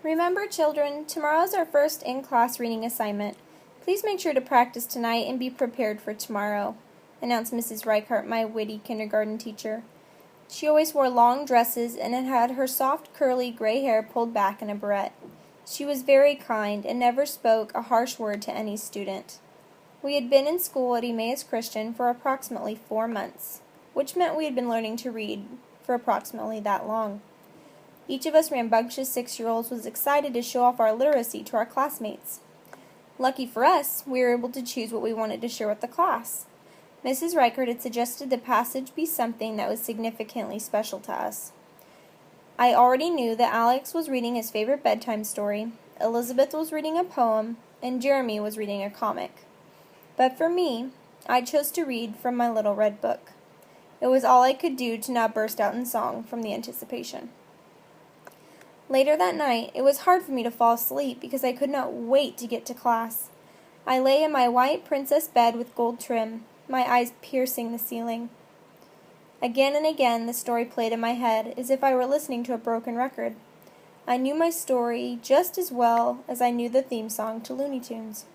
Remember, children, tomorrow is our first in-class reading assignment. Please make sure to practice tonight and be prepared for tomorrow, announced Mrs. Reichart, my witty kindergarten teacher. She always wore long dresses and had her soft, curly gray hair pulled back in a barrette. She was very kind and never spoke a harsh word to any student. We had been in school at Emmaus Christian for approximately 4 months, which meant we had been learning to read for approximately that long. Each of us rambunctious 6-year-olds was excited to show off our literacy to our classmates. Lucky for us, we were able to choose what we wanted to share with the class. Mrs. Reichert had suggested the passage be something that was significantly special to us. I already knew that Alex was reading his favorite bedtime story, Elizabeth was reading a poem, and Jeremy was reading a comic. But for me, I chose to read from my little red book. It was all I could do to not burst out in song from the anticipation. Later that night, it was hard for me to fall asleep because I could not wait to get to class. I lay in my white princess bed with gold trim, my eyes piercing the ceiling. Again and again, the story played in my head as if I were listening to a broken record. I knew my story just as well as I knew the theme song to Looney Tunes.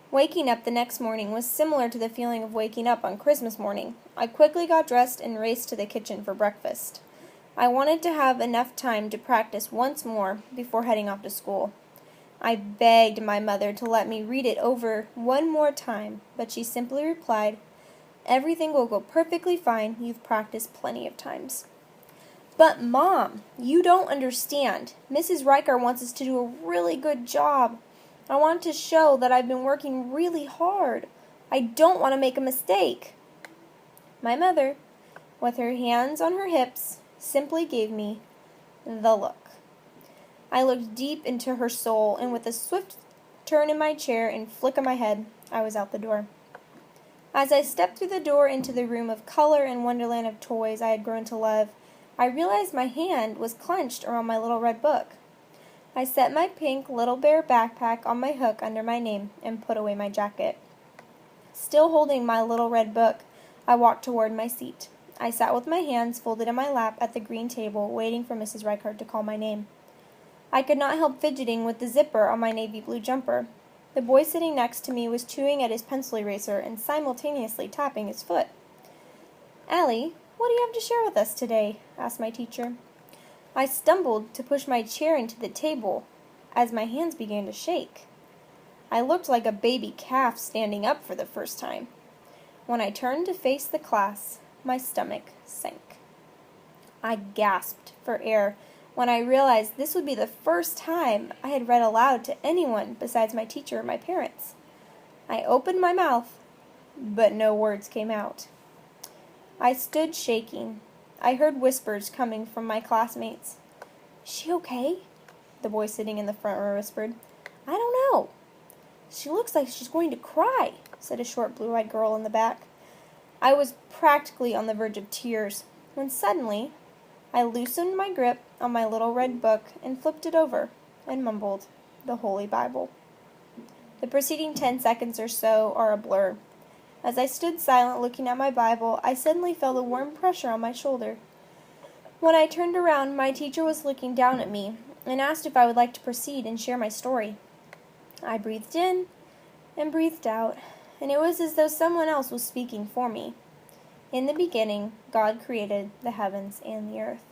Waking up the next morning was similar to the feeling of waking up on Christmas morning. I quickly got dressed and raced to the kitchen for breakfast. I wanted to have enough time to practice once more before heading off to school. I begged my mother to let me read it over one more time, but she simply replied, "Everything will go perfectly fine. You've practiced plenty of times." "But, Mom, you don't understand. Mrs. Riker wants us to do a really good job. I want to show that I've been working really hard. I don't want to make a mistake." My mother, with her hands on her hips, simply gave me the look. I looked deep into her soul, and with a swift turn in my chair and flick of my head, I was out the door. As I stepped through the door into the room of color and wonderland of toys I had grown to love, I realized my hand was clenched around my little red book. I set my pink Little Bear backpack on my hook under my name and put away my jacket. Still holding my little red book, I walked toward my seat. I sat with my hands folded in my lap at the green table, waiting for Mrs. Reichert to call my name. I could not help fidgeting with the zipper on my navy blue jumper. The boy sitting next to me was chewing at his pencil eraser and simultaneously tapping his foot. "Allie, what do you have to share with us today?" asked my teacher. I stumbled to push my chair into the table as my hands began to shake. I looked like a baby calf standing up for the first time. When I turned to face the class, my stomach sank. I gasped for air when I realized this would be the first time I had read aloud to anyone besides my teacher or my parents. I opened my mouth, but no words came out. I stood shaking. I heard whispers coming from my classmates. "Is she okay?" the boy sitting in the front row whispered. "I don't know." "She looks like she's going to cry," said a short blue-eyed girl in the back. I was practically on the verge of tears when suddenly I loosened my grip on my little red book and flipped it over and mumbled the Holy Bible. The preceding 10 seconds or so are a blur. As I stood silent looking at my Bible, I suddenly felt a warm pressure on my shoulder. When I turned around, my teacher was looking down at me and asked if I would like to proceed and share my story. I breathed in and breathed out, and it was as though someone else was speaking for me. In the beginning, God created the heavens and the earth.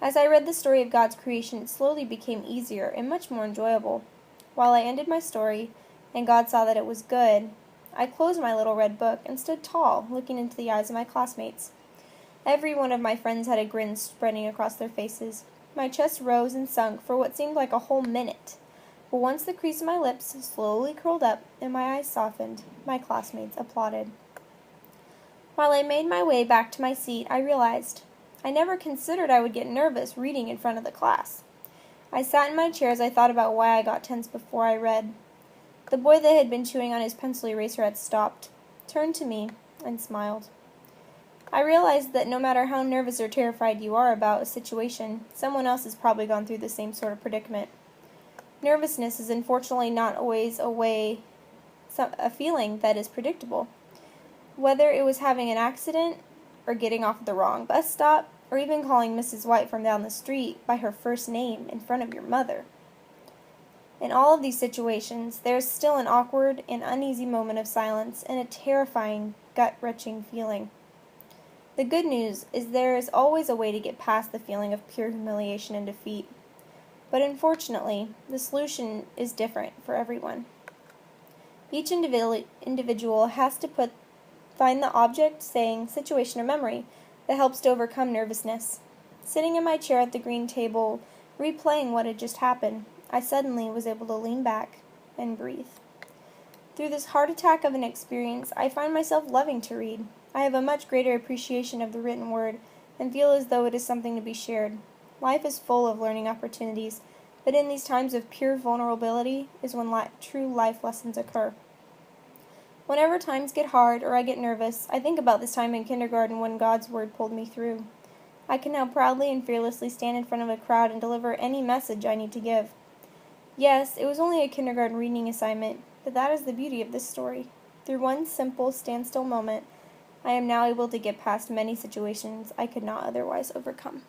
As I read the story of God's creation, it slowly became easier and much more enjoyable. While I ended my story, and God saw that it was good, I closed my little red book and stood tall, looking into the eyes of my classmates. Every one of my friends had a grin spreading across their faces. My chest rose and sunk for what seemed like a whole minute. But once the crease of my lips slowly curled up and my eyes softened, my classmates applauded. While I made my way back to my seat, I realized I never considered I would get nervous reading in front of the class. I sat in my chair as I thought about why I got tense before I read. The boy that had been chewing on his pencil eraser had stopped, turned to me, and smiled. I realized that no matter how nervous or terrified you are about a situation, someone else has probably gone through the same sort of predicament. Nervousness is unfortunately not always a feeling that is predictable. Whether it was having an accident or getting off at the wrong bus stop, or even calling Mrs. White from down the street by her first name in front of your mother. In all of these situations, there is still an awkward and uneasy moment of silence and a terrifying, gut-wrenching feeling. The good news is there is always a way to get past the feeling of pure humiliation and defeat. But unfortunately, the solution is different for everyone. Each individual has to find the object, saying, situation, or memory that helps to overcome nervousness. Sitting in my chair at the green table, replaying what had just happened, I suddenly was able to lean back and breathe. Through this heart attack of an experience, I find myself loving to read. I have a much greater appreciation of the written word and feel as though it is something to be shared. Life is full of learning opportunities, but in these times of pure vulnerability is when true life lessons occur. Whenever times get hard or I get nervous, I think about this time in kindergarten when God's word pulled me through. I can now proudly and fearlessly stand in front of a crowd and deliver any message I need to give. Yes, it was only a kindergarten reading assignment, but that is the beauty of this story. Through one simple standstill moment, I am now able to get past many situations I could not otherwise overcome.